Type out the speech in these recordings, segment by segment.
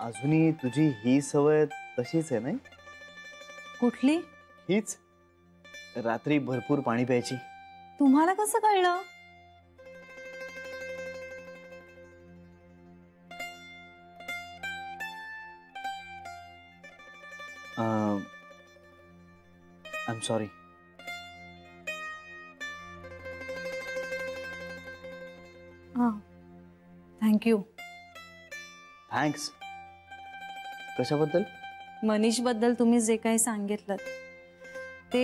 अजूनही तुझी ही सवय तशीच आहे नाही? कुठली? हीच, रात्री भरपूर पाणी प्यायची. तुम्हाला कसं कळलं? I am sorry. हां, थँक्यू. थँक्स. कशाबद्दल? मनीष बद्दल तुम्ही जे काही सांगितलं ते.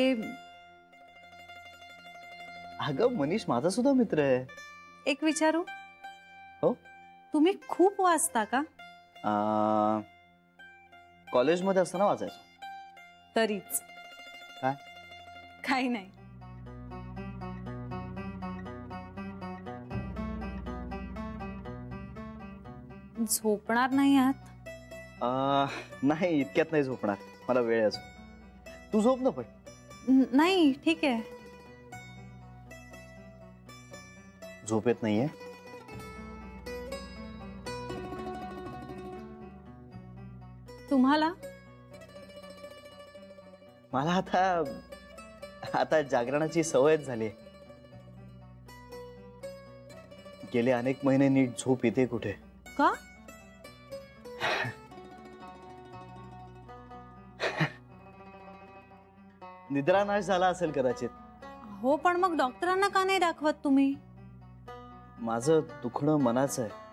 अगं मनीष माझा सुद्धा मित्र आहे. एक विचारू? हो. तुम्ही खूप वाचता का? कॉलेजमध्ये असताना वाचायचो. तरीच. काय? काही नाही. झोपणार नाही आहात? नाही, इतक्यात नाही झोपणार. मला वेळ आहे अजून. तू झोप ना पण. नाही, ठीक आहे. झोप येत नाहीये? तुम्हाला? मला आता जागरणाची सवयच झाली. गेले अनेक महिने नीट झोप येते कुठे? का? निद्रानाश झाला असेल कदाचित. हो, पण मग डॉक्टरांना का नाही दाखवत तुम्ही? माझं दुखणं मनाचं आहे.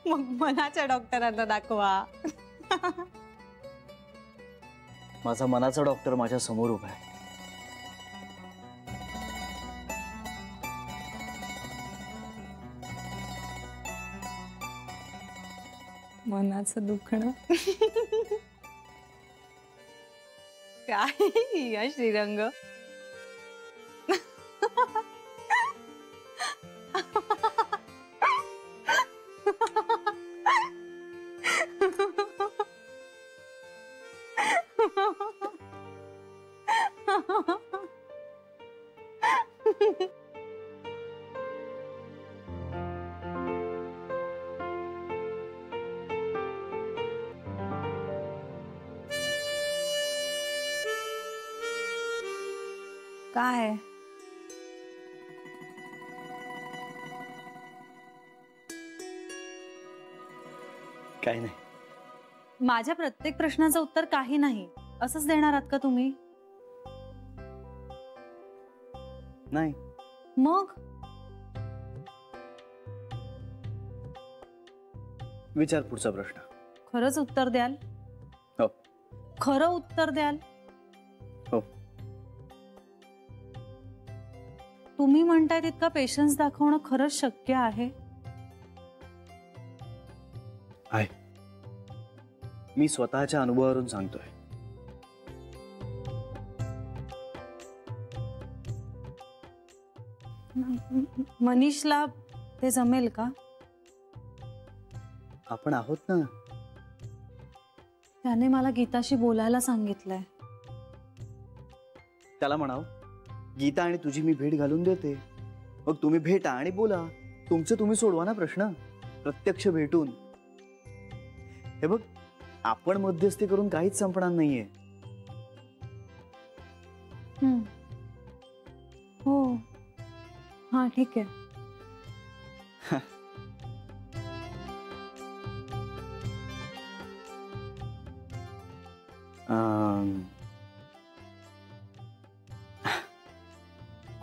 मग मनाच्या डॉक्टरांना दाखवा. माझा मनाचा डॉक्टर माझ्या समोर उभा आहे. मनाचं दुखणं. काय या श्रीरंग? काय? काही नाही. माझ्या प्रत्येक प्रश्नाचं उत्तर काही नाही असंच देणार आहात का तुम्ही? नाही. मग विचार पुढचा प्रश्न. खरंच उत्तर द्याल? हो. खरं उत्तर द्याल? हो. तुम्ही म्हणताय तितका पेशन्स दाखवणं खरंच शक्य आहे? आहे. मी स्वतःच्या अनुभवावरून सांगतोय. मनीषला ते जमेल का? आपण आहोत ना. त्याने मला गीताशी बोलायला सांगितलंय. त्याला म्हणाव, गीता आणि तुझी मी भेट घालून देते. मग तुम्ही भेटा आणि बोला. तुमचे तुम्ही सोडवा ना प्रश्न, प्रत्यक्ष भेटून. हे बघ, आपण मध्यस्थी करून काहीच संपणार नाहीये. हो. हा, ठीक आहे.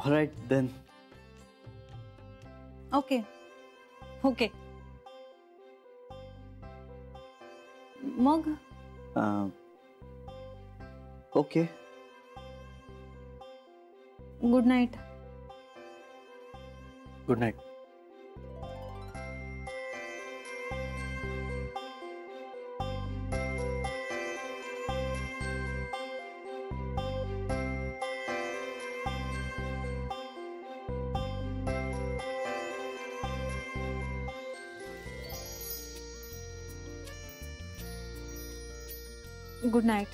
All right then. Okay. Okay. मग? Okay. Good night. Good night. Good night.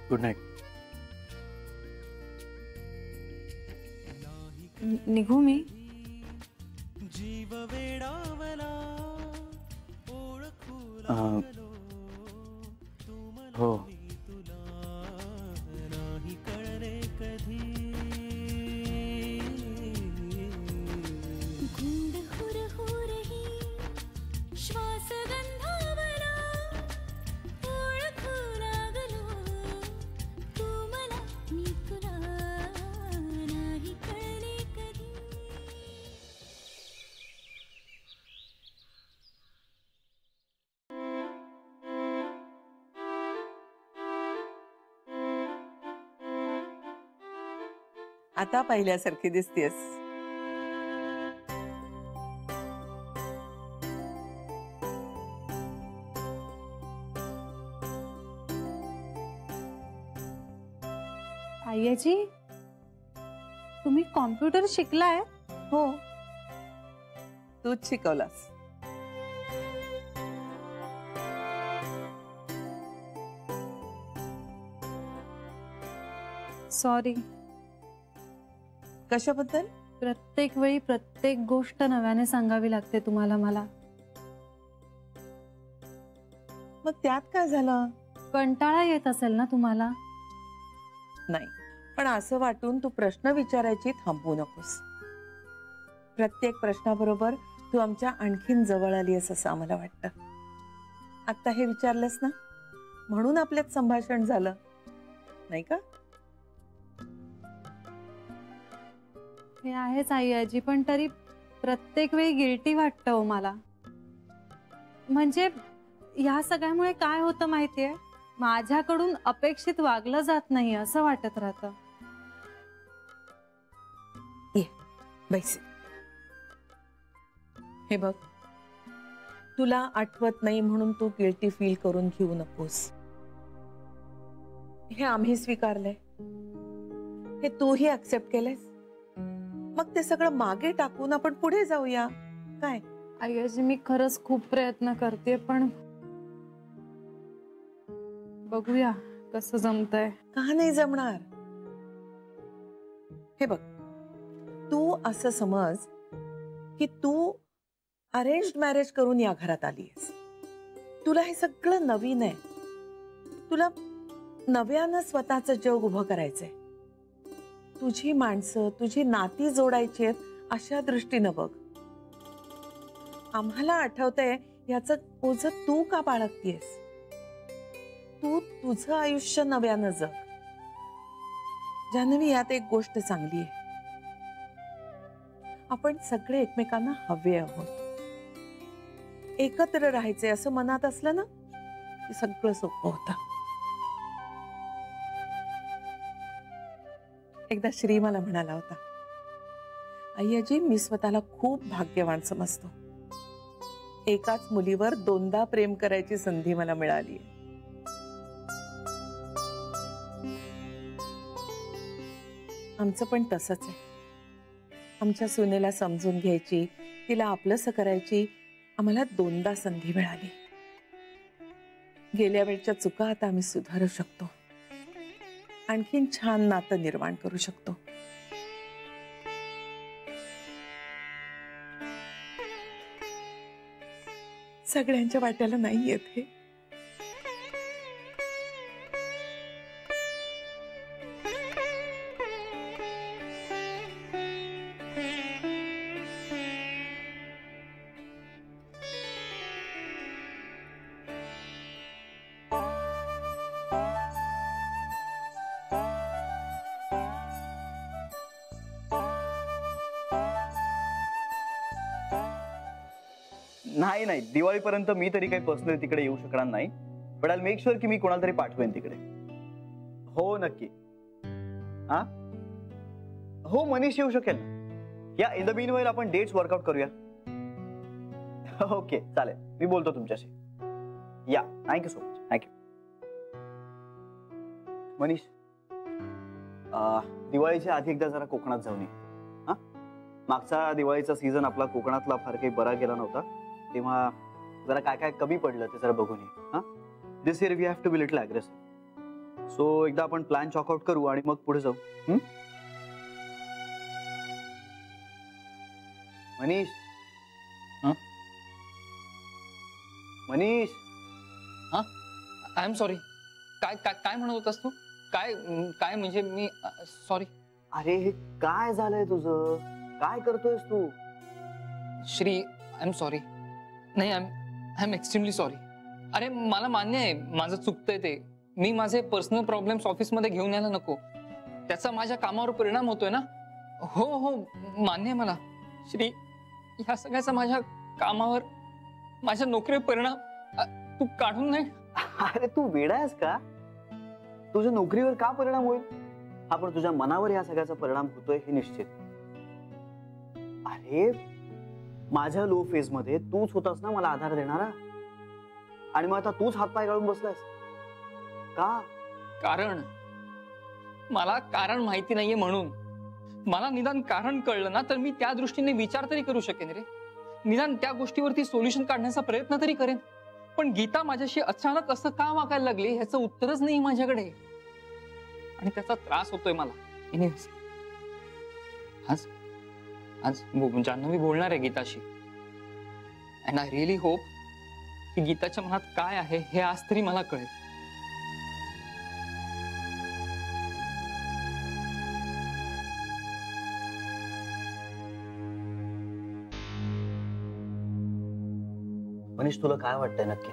Good night. निघू मी? हो. आता पहिल्यासारखी दिसतेस. आईजी, तुम्ही कॉम्प्युटर शिकलाय? हो, तूच शिकवलास. सॉरी. कशाबद्दल? प्रत्येक वेळी प्रत्येक गोष्ट नव्याने सांगावी लागते तुम्हाला मला. मग त्यात काय झालं? कंटाळा येत असेल ना तुम्हाला? नाही, पण असं वाटून तू प्रश्न विचारायची थांबवू नकोस. प्रत्येक प्रश्नाबरोबर तू आमच्या आणखीन जवळ आलीस असं आम्हाला वाटतं. आता हे विचारलंस ना, म्हणून आपल्यात संभाषण झालं, नाही का? हे आहेच आईजी, पण तरी प्रत्येक वेळी गिल्टी वाटतं हो मला. म्हणजे ह्या सगळ्यामुळे काय होतं माहितीये, माझ्याकडून अपेक्षित वागलं जात नाही असं वाटत राहतं. बैस. हे बघ, तुला आठवत नाही म्हणून तू गिल्टी फील करून घेऊ नकोस. हे आम्ही स्वीकारलंय, हे तूही ऍक्सेप्ट केलंयस. मग ते सगळं मागे टाकून आपण पुढे जाऊया. काय? आईजी, मी खरंच खूप प्रयत्न करते, पण बघूया कसं जमतंय. का नाही जमणार? हे बघ, तू असं समज की तू अरेंज मॅरेज करून या घरात आलीयस. तुला हे सगळं नवीन आहे. तुला नव्यानं स्वतःचं जग उभं करायचंय. तुझी माणसं, तुझी नाती जोडायची आहेत अशा दृष्टीनं बघ. आम्हाला आठवतंय याचं ओझं तू का बाळगतीयस? तू तुझं आयुष्य नव्यानं जग. जान्हवी, यात एक गोष्ट चांगली आहे, आपण सगळे एकमेकांना हवे आहोत. एकत्र राहायचे असं मनात असलं ना की सगळं सोपं होतं. एकदा श्री मला म्हणाला होता, अय्याजी, मी स्वतःला खूप भाग्यवान समजतो. एकाच मुलीवर दोनदा प्रेम करायची संधी मला मिळाली. आमचं पण तसंच आहे. आमच्या सुनेला समजून घ्यायची, तिला आपलंसं करायची आम्हाला दोनदा संधी मिळाली. गेल्या वेळच्या चुका आता आम्ही सुधारू शकतो. आणखीन छान नातं निर्माण करू शकतो. सगळ्यांच्या वाट्याला नाही येत हे. नाही नाही, दिवाळीपर्यंत मी तरी काही पर्सनली तिकडे येऊ शकणार नाही, बट आय मेक शुअर की मी कोणाला तरी पाठवेन तिकडे. हो नक्की. हा हो, मनीष येऊ शकेल. या इन द मीन वेळेला आपण डेट्स वर्कआउट करूया. ओके चालेल, मी बोलतो तुमच्याशी. या, thank you so much. Thank you. Manish, दिवाळीच्या आधी एकदा जरा कोकणात जाऊन ये. हा, मागचा दिवाळीचा सीझन आपला कोकणातला फार काही बरा गेला नव्हता, तेव्हा जरा काय काय कमी पडलं ते जरा बघून ये. हा, this year we have to be little aggressive. So एकदा आपण प्लॅन चॉकआउट करू आणि मग पुढे जाऊ. मनीष. हं? मनीष. I am sorry. काय काय काय म्हणत होतास तू? काय काय म्हणजे मी सॉरी. अरे हे काय झालंय तुझं? काय करतोयस तू? Shri I am sorry. नाही आय एम एक्स्ट्रीमली सॉरी. अरे मला मान्य आहे माझं चुकतंय ते. मी माझे पर्सनल प्रॉब्लेम्स ऑफिसमध्ये घेऊन यायला नको. त्याचा माझ्या कामावर परिणाम होतोय ना. हो हो मान्य आहे मला. श्री ह्या सगळ्याचा माझ्या कामावर माझ्या नोकरीवर परिणाम तू काढून नाही. अरे तू वेडा आहेस का? तुझ्या नोकरीवर का परिणाम होईल? हा पण तुझ्या मनावर या सगळ्याचा परिणाम होतोय हे निश्चित. अरे माझ्या लो फेज मध्ये तूच होतास ना मला आधार देणारा, आणि मग आता तूच हातपाय गाळून बसलास का? कारण मला कारण माहिती नाहीये म्हणून. मला निदान कारण कळलं ना तर मी त्या दृष्टीने विचार तरी करू शकेन रे. निदान त्या गोष्टीवरती सोल्युशन काढण्याचा प्रयत्न तरी करेन. पण गीता माझ्याशी अचानक असं का वागायला लागली ह्याचं उत्तरच नाही माझ्याकडे, आणि त्याचा त्रास होतोय मला. एनिवेज आज आज जान्हवी बोलणार आहे गीताशी, अँड आय रिअली होप की गीताच्या मनात काय आहे हे आज तरी मला कळेल. मनीष तुला काय वाटतंय नक्की?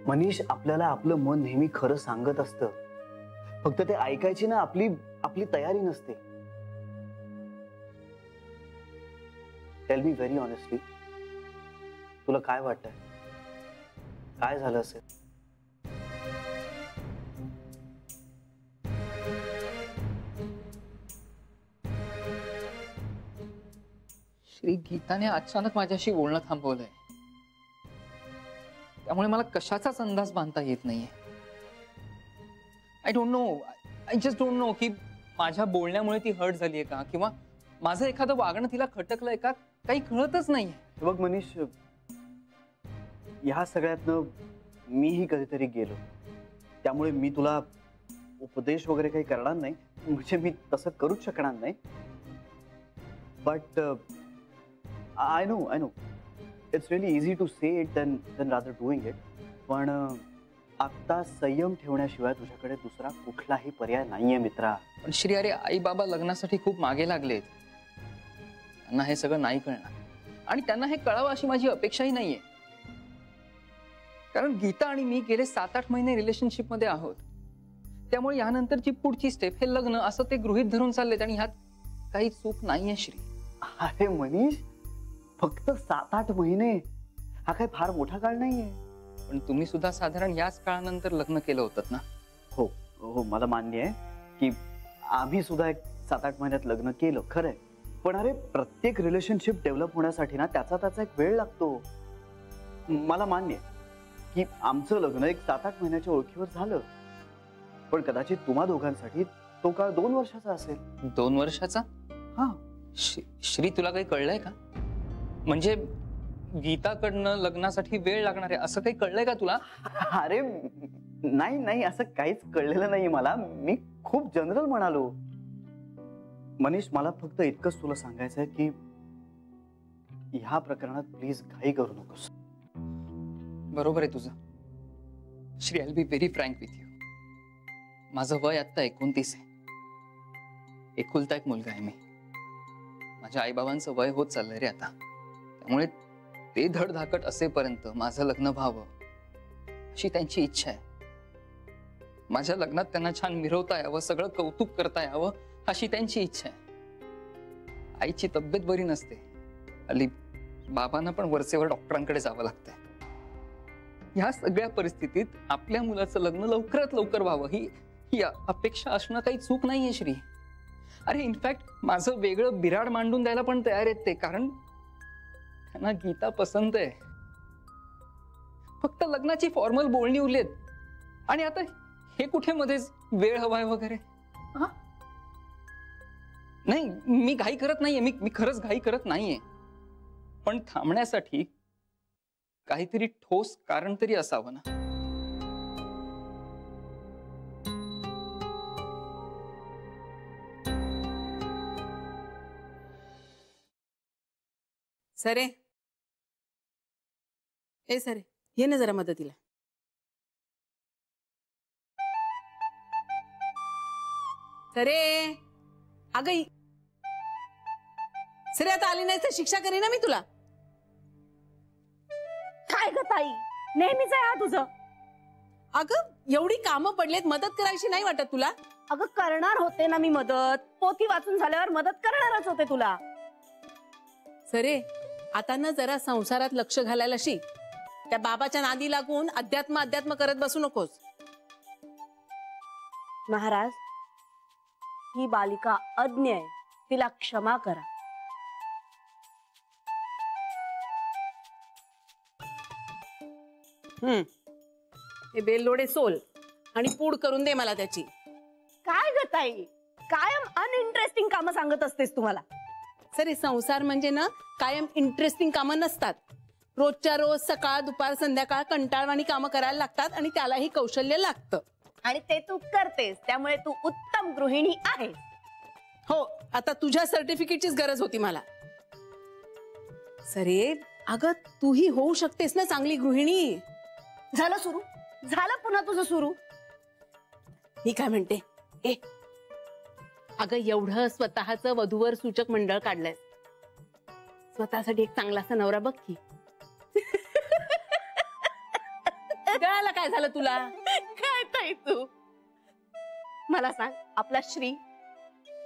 मनीष आपल्याला आपलं मन नेहमी खरं सांगत असतं, फक्त ते ऐकायची ना आपली आपली तयारी नसते. टेल मी व्हेरी ऑनेस्टली, तुला काय वाटतंय? काय झालं असेल? श्री गीताने अचानक माझ्याशी बोलणं थांबवलंय, त्यामुळे मला कशाचाच अंदाज बांधता येत नाहीये. I don't know, I just don't know की माझ्या बोलण्यामुळे ती हर्ट झालीये का, किंवा माझं एखादं वागणं तिला खटकलंय का, काही कळतच नाहीये. बघ मनीष, ह्या सगळ्यातनं मीही कधीतरी गेलो, त्यामुळे मी तुला उपदेश वगैरे काही करणार नाही. म्हणजे मी तसं करूच शकणार नाही. But I know. It's really easy to say it than rather doing it. पण आता संयम ठेवण्याशिवाय तुझ्याकडे दुसरा कुठलाही पर्याय नाहीये मित्रा. पण श्री अरे आई बाबा लग्नासाठी खूप मागे लागलेत. त्यांना हे सगळं नाही कळणार, आणि त्यांना हे कळावं अशी माझी अपेक्षाही नाहीये. कारण गीता आणि मी गेले 7-8 महिने रिलेशनशिप मध्ये आहोत. त्यामुळे यानंतरची पुढची स्टेप हे लग्न असं ते गृहीत धरून चाललेत, आणि ह्यात काही चूक नाहीये श्री. अरे मनीष, फक्त 7-8 महिने हा काही फार मोठा काळ नाहीये. पण तुम्ही सुद्धा साधारण याच काळानंतर लग्न केलं होतं ना? हो हो, मला मान्य आहे की आम्ही सुद्धा एक 7-8 महिन्यात लग्न केलं, खरंय. पण अरे प्रत्येक रिलेशनशिप डेव्हलप होण्यासाठी ना त्याचा एक वेळ लागतो. मला मान्य आहे की आमचं लग्न एक 7-8 महिन्याच्या ओळखीवर झालं, पण कदाचित तुम्हा दोघांसाठी तो काळ 2 वर्षाचा असेल. 2 वर्षाचा? हा. श्री तुला काही कळलंय का? म्हणजे गीताकडनं लग्नासाठी वेळ लागणार आहे असं काही कळलंय का तुला? अरे नाही, असं काहीच कळलेलं नाही मला. मी खूप जनरल म्हणालो. मनीष, मला फक्त इतकंच तुला सांगायचंय की ह्या प्रकरणात प्लीज घाई करू नकोस. बरोबर आहे तुझं Shri. I be very frank with you. माझं वय आता 29 आहे. एकुलता एक मुलगा आहे मी. माझ्या आईबाबांचं वय होत चाललंय रे आता. त्यामुळे ते धडधाकट असेपर्यंत माझं लग्न व्हावं अशी त्यांची इच्छा आहे. माझ्या लग्नात त्यांना छान मिरवता यावं, सगळं कौतुक करता यावं अशी त्यांची इच्छा आहे. आईची तब्येत बरी नसते, हल्ली बाबांना पण वरचेवर डॉक्टरांकडे जावं लागतंय. ह्या सगळ्या परिस्थितीत आपल्या मुलाचं लग्न लवकरात लवकर व्हावं ही अपेक्षा असणं काही चूक नाहीये श्री. अरे इनफॅक्ट माझं वेगळं बिराड मांडून द्यायला पण तयार आहेत ते, कारण त्यांना गीता पसंत आहे. फक्त लग्नाची फॉर्मल बोलणी उरलीत, आणि आता हे कुठे मध्येच वेळ हवाय वगैरे. नाही, मी घाई करत नाहीये. मी खरंच घाई करत नाहीये. पण थांबण्यासाठी काहीतरी ठोस कारण तरी असावं ना. सरे ए सरे ये ना जरा मदतीला. सरे अगं सरे आता आली नाही तर शिक्षा करी ना मी तुला. काय ग ताई नेहमीच आहे हा तुझं. अगं एवढी कामं पडलेत मदत करायची नाही वाटत तुला. अगं करणार होते ना मी मदत. पोथी वाचून झाल्यावर मदत करणारच होते तुला. सरे आता ना जरा संसारात लक्ष घालायला शिक. त्या बाबाच्या नादी लागून अध्यात्म अध्यात्म करत बसू नकोस. महाराज ही बालिका अज्ञ आहे, तिला क्षमा करा. हे बेललोडे सोल आणि पूड करून दे मला त्याची. काय ग ताई कायम अनइंटरेस्टिंग कामं सांगत असतेस तुम्हाला. सरे संसार म्हणजे ना कायम इंटरेस्टिंग कामं नसतात. रोजच्या रोज सकाळ दुपार संध्याकाळ कंटाळवाणी कामं करायला लागतात आणि त्यालाही कौशल्य लागतं. आणि ते तू करतेस त्यामुळे तू उत्तम गृहिणी आहेस. हो आता तुझ्या सर्टिफिकेटचीच गरज होती मला. सरे अगं तूही होऊ शकतेस ना चांगली गृहिणी. झालं सुरू झालं पुन्हा तुझं सुरू. मी काय म्हणते ए अगं एवढं स्वतःचं वधूवर सूचक मंडळ काढलंय. स्वतःसाठी एक चांगलासा नवरा बघ की. गळाला काय झालं तुला. काय ताई तू मला सांग आपला श्री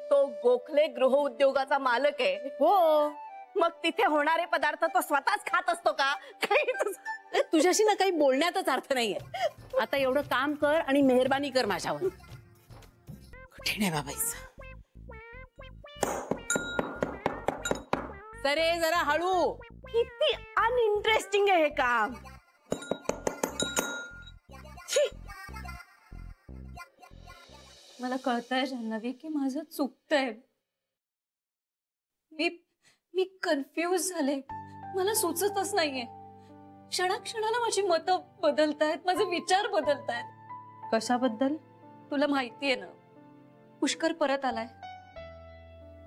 तो गोखले गृह उद्योगाचा मालक आहे. हो मग तिथे होणारे पदार्थ तो स्वतःच खात असतो का. काही तुझं तुझ्याशी ना काही बोलण्यातच अर्थ नाहीये. आता एवढं काम कर आणि मेहरबानी कर माझ्यावर. कठीण आहे बाबाईच. सरे जरा हळू. किती अनइंटरेस्टिंग आहे हे काम. छी. मला कळतंय जान्हवी की माझं चुकतंय. मी कन्फ्यूज झाले. मला सुचतच नाहीये. क्षणाक्षणाला माझी मतं बदलतायत, माझे विचार बदलतायत. कशाबद्दल तुला माहितीये ना. पुष्कर परत आलाय.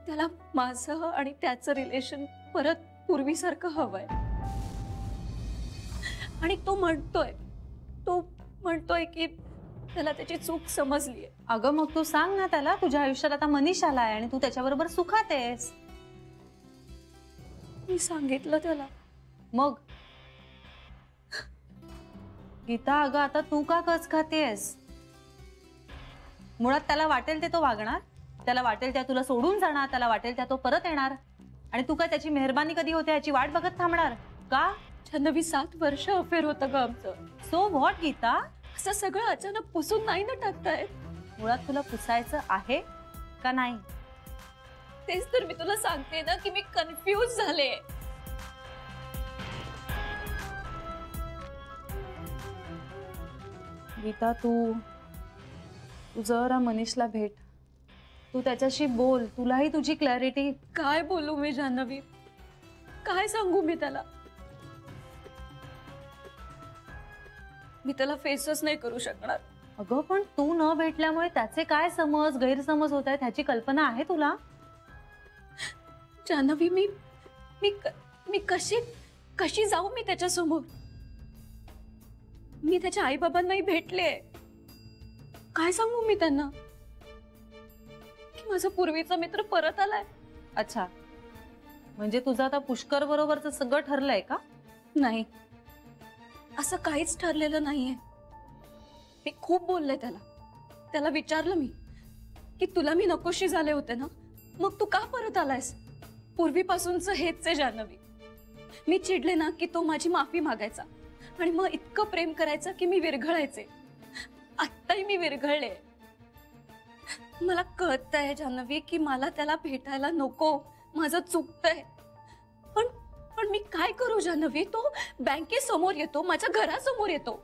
त्याला माझं आणि त्याचं रिलेशन परत पूर्वीसारखं हवंय. आणि तो म्हणतोय की त्याला त्याची चूक समजलीये. अगं मग तू सांग ना त्याला तुझ्या आयुष्यात आता मनीष आलाय आणि तू त्याच्याबरोबर सुखात आहेस. मी सांगितलं त्याला. मग गीता अगं आता तू का कच खातेस. मुळात त्याला वाटेल ते तो वागणार. त्याला वाटेल त्या तुला सोडून जाणार. त्याला वाटेल त्या तो परत येणार. आणि तू काय त्याची मेहरबानी कधी होते याची वाट बघत थांबणार का. जान्हवी 7 वर्ष अफेअर होतं ग आमचं. So what Geeta. असं सगळं अचानक पुसून नाही ना टाकताय. मुळात तुला पुसायचं आहे का नाही. तेच तर मी तुला सांगते ना की मी कन्फ्यूज झाले. गीता तू जरा मनीषला भेट. तू त्याच्याशी बोल. तुलाही तुझी क्लॅरिटी. काय बोलू मी जान्हवी. काय सांगू मी त्याला. मी त्याला फेसच नाही करू शकणार. अगं पण तू न भेटल्यामुळे त्याचे काय समज गैरसमज होत आहेत ह्याची कल्पना आहे तुला. जान्हवी मी कशी जाऊ मी त्याच्या समोर. मी त्याच्या आई बाबांनाही भेटले. काय सांगू मी त्यांना की माझा पूर्वीचा मित्र परत आलाय. अच्छा म्हणजे तुझं आता पुष्कर बरोबरच सगळं ठरलंय का. नाही असं काहीच ठरलेलं नाहीये. मी खूप बोलले त्याला विचारलं मी की तुला मी नकोशी झाले होते ना मग तू का परत आलायस. पूर्वीपासूनच हेच आहे जान्हवी. मी चिडले ना की तो माझी माफी मागायचा आणि मग इतकं प्रेम करायचं की मी विरघळायचे. आत्ताही मी विरघळले. मला कळतंय जान्हवी की मला त्याला भेटायला नको. माझं चुकतंय. पण मी काय करू जान्हवी. तो बँकेसमोर येतो माझ्या घरासमोर येतो.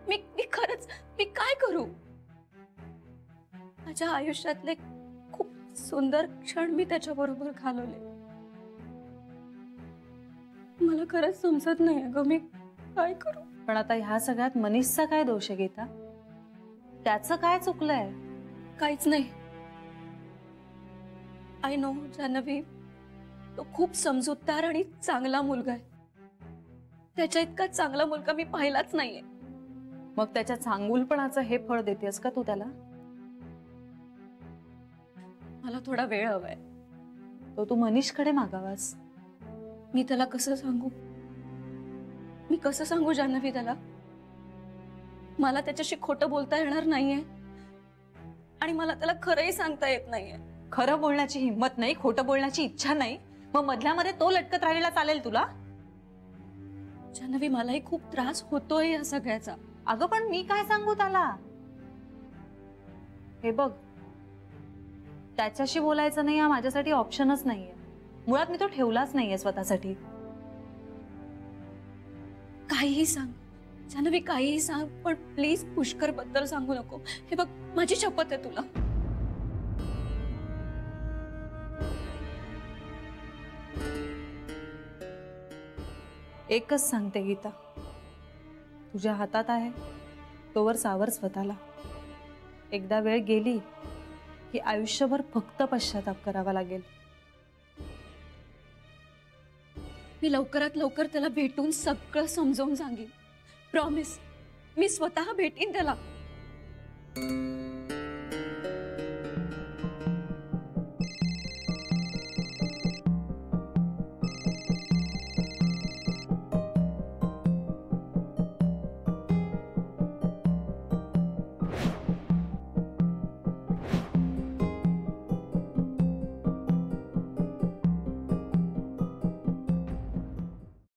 मी खरंच मी काय करू. माझ्या आयुष्यातले खूप सुंदर क्षण मी त्याच्याबरोबर घालवले. मला खरंच समजत नाही अगं मी काय करू. पण आता ह्या सगळ्यात मनीषचा काय दोष आहे गीता. त्याचं काय चुकलंय. काहीच नाही. आय नो जान्हवी तो खूप समजूतदार आणि चांगला मुलगा आहे. त्याच्या इतका चांगला मुलगा मी पाहिलाच नाहीये. मग त्याच्या चांगुलपणाचं हे फळ देतेस का तू त्याला? मला थोडा वेळ हवाय. तो तू मनीषकडे मागावास. मी त्याला कसं सांगू? मी कसं सांगू जान्हवी त्याला? मला त्याच्याशी खोटं बोलता येणार नाहीये आणि मला त्याला खरंही सांगता येत नाहीये. खरं बोलण्याची हिंमत नाही, खोटं बोलण्याची इच्छा नाही, मग मधल्यामध्ये तो लटकत राहिलेला चालेल तुला? जान्हवी, मलाही खूप त्रास होतोय या सगळ्याचा. अगं पण मी काय सांगू त्याला? हे बघ, त्याच्याशी बोलायचं नाही हा माझ्यासाठी ऑप्शनच नाहीये. मुळात मी तो ठेवलाच नाहीये स्वतःसाठी. काहीही सांग जान्हवी, काहीही सांग, पण प्लीज पुष्कर बद्दल सांगू नको. हे बघ, माझी शपथ आहे तुला. एकच सांगते गीता, तुझ्या हातात आहे तोवर सावर स्वतःला. एकदा वेळ गेली की आयुष्यभर फक्त पश्चाताप करावा लागेल. मी लवकरात लवकर त्याला भेटून सगळं समजावून सांगेन. प्रॉमिस. मी स्वतः भेटीन त्याला.